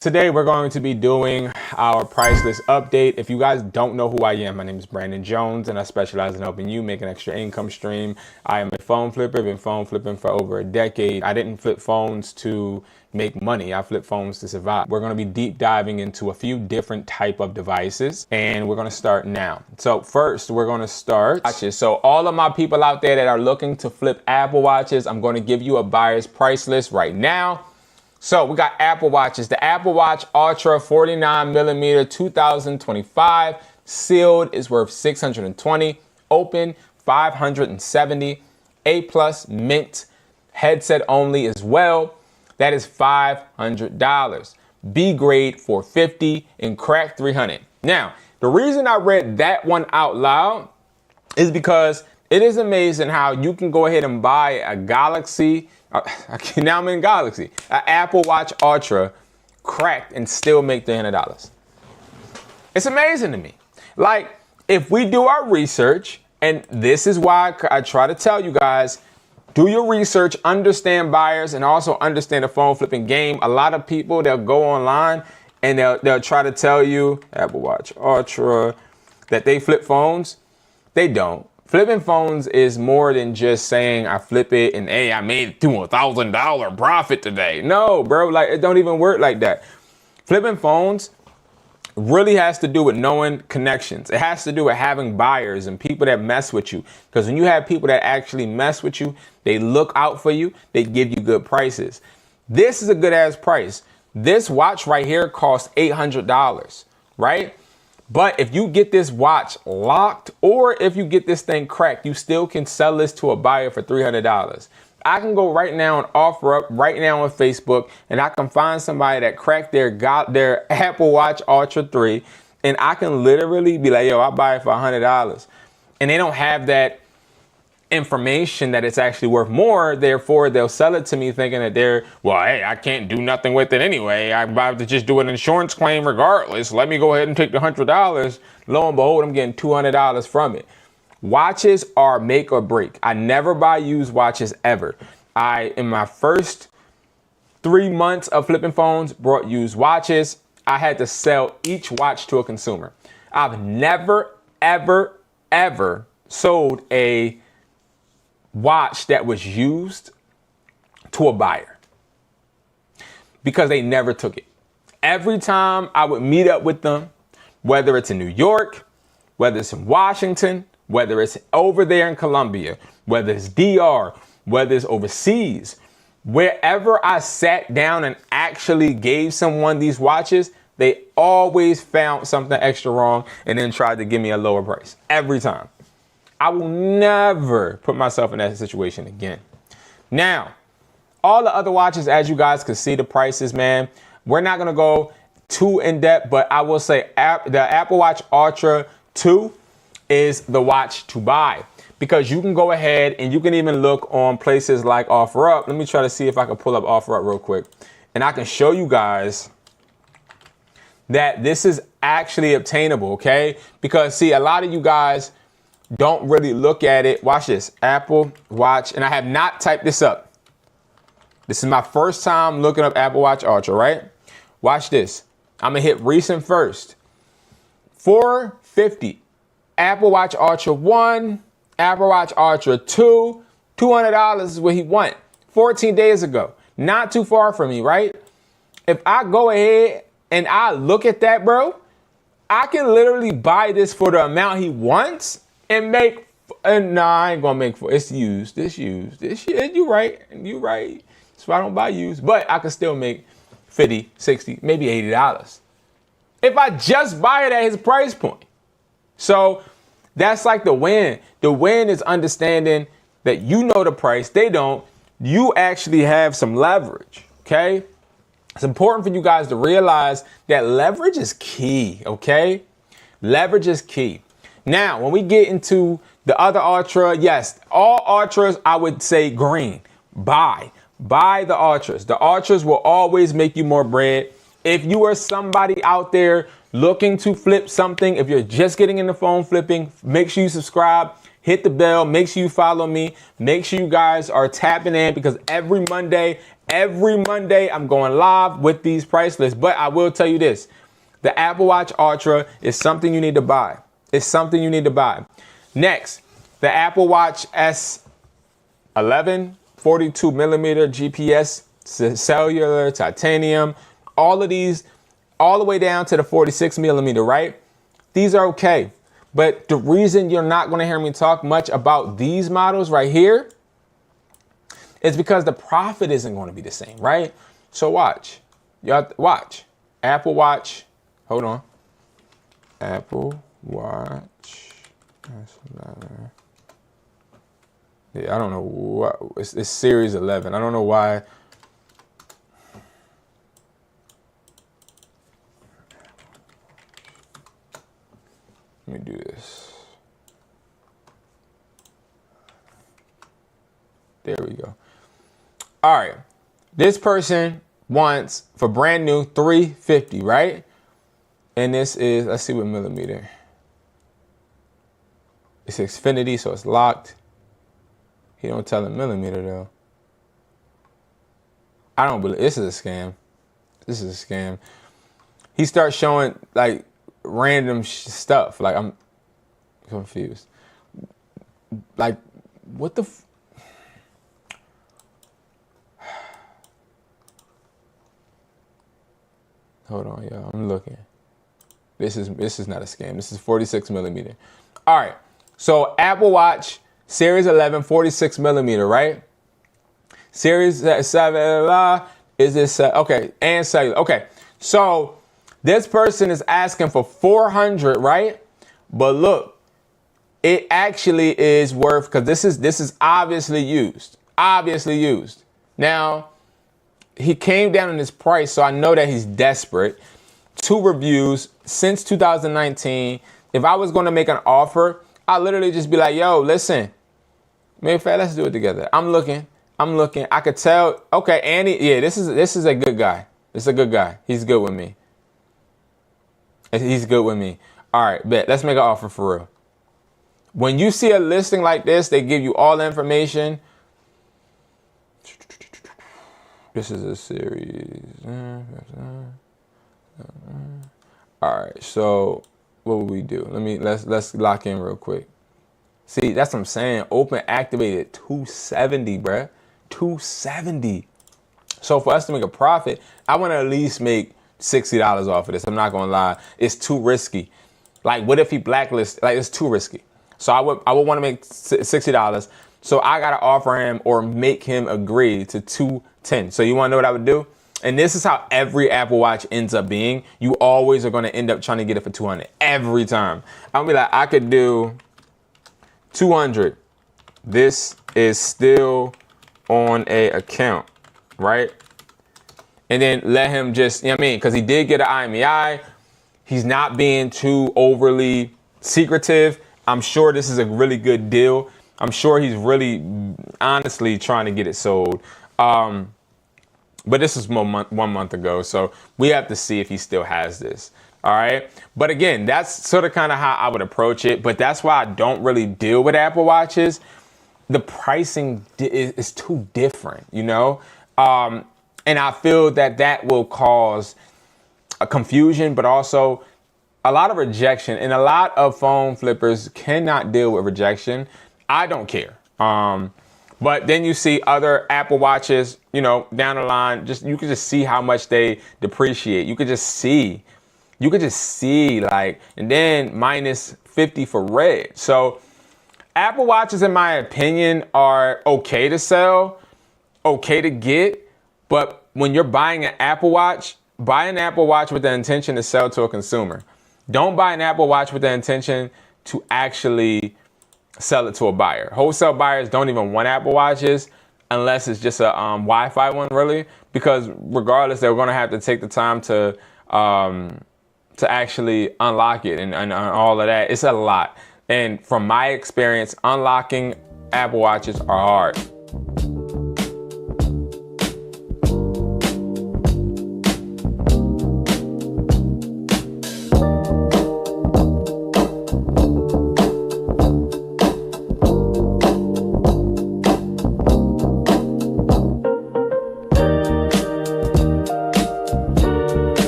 Today we're going to be doing our price list update. If you guys don't know who I am, my name is Brandon Jones and I specialize in helping you make an extra income stream. I am a phone flipper, been phone flipping for over a decade. I didn't flip phones to make money, I flip phones to survive. We're going to be deep diving into a few different type of devices and we're going to start now. So first we're going to start watches. So all of my people out there that are looking to flip Apple Watches, I'm going to give you a buyer's price list right now. So we got Apple Watches. The Apple Watch Ultra 49mm 2025 sealed is worth $620, open $570, A+ mint headset only as well. That is $500. B grade $450 and cracked $300. Now, the reason I read that one out loud is because it is amazing how you can go ahead and buy a Galaxy. Now I'm in Galaxy. An Apple Watch Ultra cracked and still make $300. It's amazing to me. Like, if we do our research, and this is why I try to tell you guys, do your research, understand buyers, and also understand the phone flipping game. A lot of people, they'll go online and they'll try to tell you, Apple Watch Ultra, that they flip phones. They don't. Flipping phones is more than just saying I flip it and hey, I made $2,000 profit today. No, bro, like it don't even work like that. Flipping phones really has to do with knowing connections. It has to do with having buyers and people that mess with you. Because when you have people that actually mess with you, they look out for you, they give you good prices. This is a good ass price. This watch right here costs $800, right? But if you get this watch locked or if you get this thing cracked, you still can sell this to a buyer for $300. I can go right now and offer up right now on Facebook and I can find somebody that cracked their Apple Watch Ultra 3 and I can literally be like, yo, I'll buy it for $100. And they don't have that information that it's actually worth more, therefore they'll sell it to me thinking that well, hey, I can't do nothing with it anyway. I'm about to just do an insurance claim regardless. Let me go ahead and take the $100. Lo and behold, I'm getting $200 from it. Watches are make or break. I never buy used watches ever. In my first 3 months of flipping phones, brought used watches. I had to sell each watch to a consumer. I've never, ever, ever sold a watch that was used to a buyer because they never took it. Every time I would meet up with them, whether it's in New York, whether it's in Washington, whether it's over there in Colombia, whether it's DR, whether it's overseas, wherever I sat down and actually gave someone these watches, they always found something extra wrong and then tried to give me a lower price every time. I will never put myself in that situation again. Now, all the other watches, as you guys can see the prices, man, we're not gonna go too in depth, but I will say the Apple Watch Ultra 2 is the watch to buy because you can go ahead and you can even look on places like OfferUp. Let me try to see if I can pull up OfferUp real quick. And I can show you guys that this is actually obtainable, okay? Because see, a lot of you guys don't really look at it. Watch this, Apple Watch, and I have not typed this up. This is my first time looking up Apple Watch Ultra, right? Watch this. I'm gonna hit recent first. $450. Apple Watch Ultra 1, Apple Watch Ultra 2, $200 is what he want. 14 days ago. Not too far from me, right? If I go ahead and I look at that, bro, I can literally buy this for the amount he wants and make, nah, I ain't gonna make for, it's used, you right. So I don't buy used, but I can still make 50, 60, maybe $80. If I just buy it at his price point. So that's like the win. The win is understanding that you know the price, they don't, you actually have some leverage, okay? It's important for you guys to realize that leverage is key, okay? Leverage is key. Now, when we get into the other Ultra, yes, all Ultras, I would say green. Buy the Ultras. The Ultras will always make you more bread. If you are somebody out there looking to flip something, if you're just getting into phone flipping, make sure you subscribe, hit the bell, make sure you follow me, make sure you guys are tapping in because every Monday, Every Monday, I'm going live with these price lists. But I will tell you this. The Apple Watch Ultra is something you need to buy. It's something you need to buy. Next, the Apple Watch S11, 42 millimeter GPS, cellular, titanium, all of these, all the way down to the 46 millimeter, right? These are okay. But the reason you're not going to hear me talk much about these models right here is because the profit isn't going to be the same, right? So watch. Y'all watch. Apple Watch. Hold on. Apple Watch. Yeah, I don't know what. It's Series 11. I don't know why. Let me do this. There we go. All right. This person wants, for brand new, $350, right? And this is, let's see what millimeter. It's Xfinity, so it's locked. He don't tell a millimeter though. I don't believe, this is a scam. This is a scam. He starts showing like random stuff. Like, I'm confused. Like, what the hold on, y'all. I'm looking. This is not a scam. This is 46 millimeter. All right. So Apple Watch Series 11, 46 millimeter, right? Series 7 is this okay? And cellular. Okay. So this person is asking for 400, right? But look, it actually is worth, because this is obviously used. Obviously used. Now, he came down in his price, so I know that he's desperate. 2 reviews since 2019. If I was going to make an offer, I'd literally just be like, yo, listen, matter of fact, let's do it together. I'm looking. I could tell. Okay, Andy, yeah, this is a good guy. This is a good guy. He's good with me. He's good with me. All right, bet. Let's make an offer for real. When you see a listing like this, they give you all the information. This is a series. All right, so what would we do? Let's lock in real quick. See, that's what I'm saying. Open activated 270, bruh. 270. So for us to make a profit, I want to at least make $60 off of this. I'm not gonna lie. It's too risky. Like, what if he blacklists? Like, it's too risky. So I would want to make $60. So I gotta offer him or make him agree to 210. So you wanna know what I would do? And this is how every Apple Watch ends up being. You always are gonna end up trying to get it for 200 every time. I'll be like, I could do 200. This is still on a account, right? And then let him just, you know what I mean? Because he did get an IMEI. He's not being too overly secretive. I'm sure this is a really good deal. I'm sure he's really honestly trying to get it sold. But this is 1 month ago, so we have to see if he still has this. All right. But again, that's sort of kind of how I would approach it. But that's why I don't really deal with Apple Watches. The pricing is too different, you know? And I feel that will cause a confusion, but also a lot of rejection. And a lot of phone flippers cannot deal with rejection. I don't care. But then you see other Apple Watches, you know, down the line, you can just see how much they depreciate. You could just see like, and then minus 50 for red. So Apple Watches, in my opinion, are okay to sell, okay to get. But when you're buying an Apple Watch, buy an Apple Watch with the intention to sell to a consumer. Don't buy an Apple Watch with the intention to actually sell it to a buyer. Wholesale buyers don't even want Apple Watches unless it's just a Wi-Fi one, really, because regardless, they're going to have to take the time to actually unlock it and all of that. It's a lot. And from my experience, unlocking Apple Watches are hard.